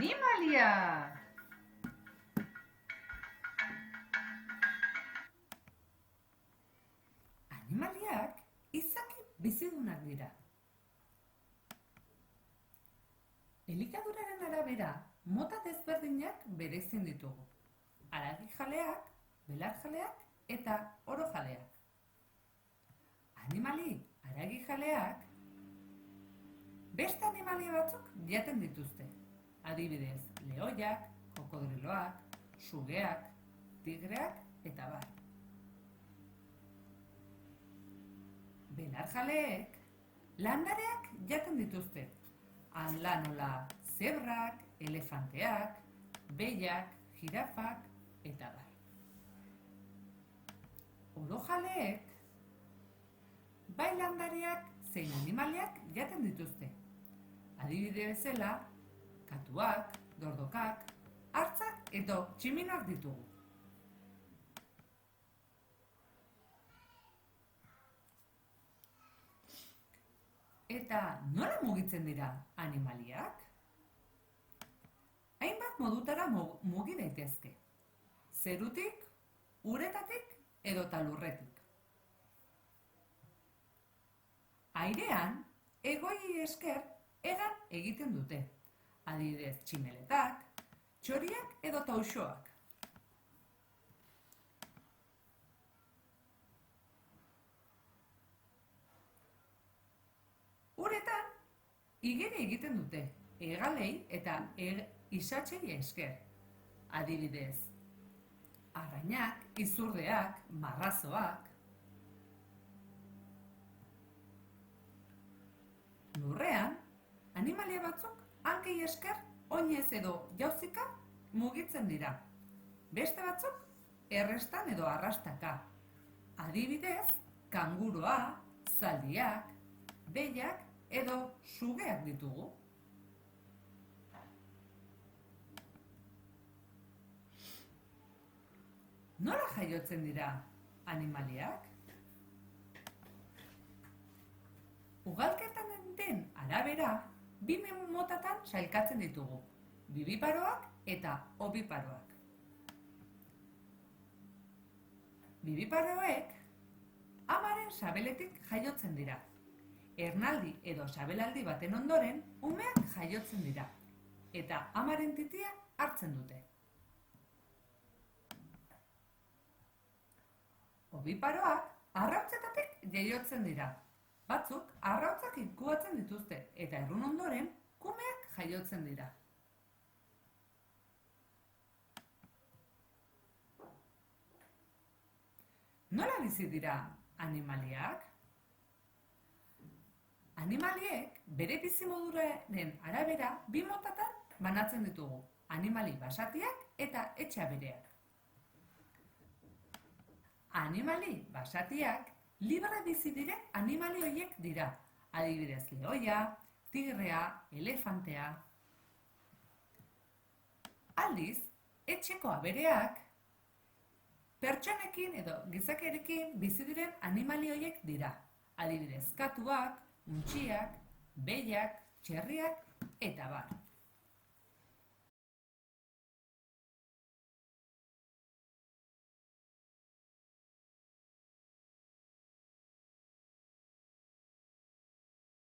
Animalia! Animaliak izaki bizidunak dira. Elikaduraren arabera, mota desberdinak bereizten ditugu. Haragijaleak, belarjaleak eta orojaleak. Animali haragijaleak beste animalia batzuk jaten dituzte. Adibidez, lehoiak, kokodriloak, sugeak, tigreak eta bar. Belarjaleek landareak jaten dituzte. Hala nola zebrak, elefanteak, behiak, jirafak eta bar. Orojaleek bai landareak zein animaliak jaten dituzte. Adibide bezala, katuak, dordokak, hartzak edo tximinoak ditugu. Eta nola mugitzen dira animaliak? Hainbat modutara mugi daitezke. Zerutik, uretatik edota lurretik. Airean, egoiei esker hegan egiten dute. Adibidez, tximeletak, txoriak edo tauxoak. Uretan, igeri egiten dute, hegalei eta isatsei esker. Adibidez, arrainak, izurdeak, marrazoak. Lurrean, animalia batzuk hankei esker oinez edo jauzika mugitzen dira. Beste batzuk errestan edo arrastaka. Adibidez, kanguroa, zaldiak, behiak edo sugeak ditugu. Nola jaiotzen dira animaliak? Ugalketaren arabera, bi motatan sailkatzen ditugu, bibiparoak eta obiparoak. Bibiparoek amaren sabeletik jaiotzen dira. Ernaldi edo sabelaldi baten ondoren, umeak jaiotzen dira, eta amaren titia hartzen dute. Obiparoak arrautzetatik jaiotzen dira. Batzuk arrautzak inkubatzen dituzte eta errun ondoren kumeak jaiotzen dira. Nola bizi dira animaliak? Animaliek bere bizimoduraren arabera bi motatan banatzen ditugu, animali basatiak eta etxabereak. Animali basatiak libre bizi diren animali horiek dira. Adibidez, lehoia, tigrea, elefantea. Aldiz, etxeko abereak pertsonekin edo gizakiarekin bizi diren animali horiek dira. Adibidez, katuak, untxiak, behiak, txerriak eta bar.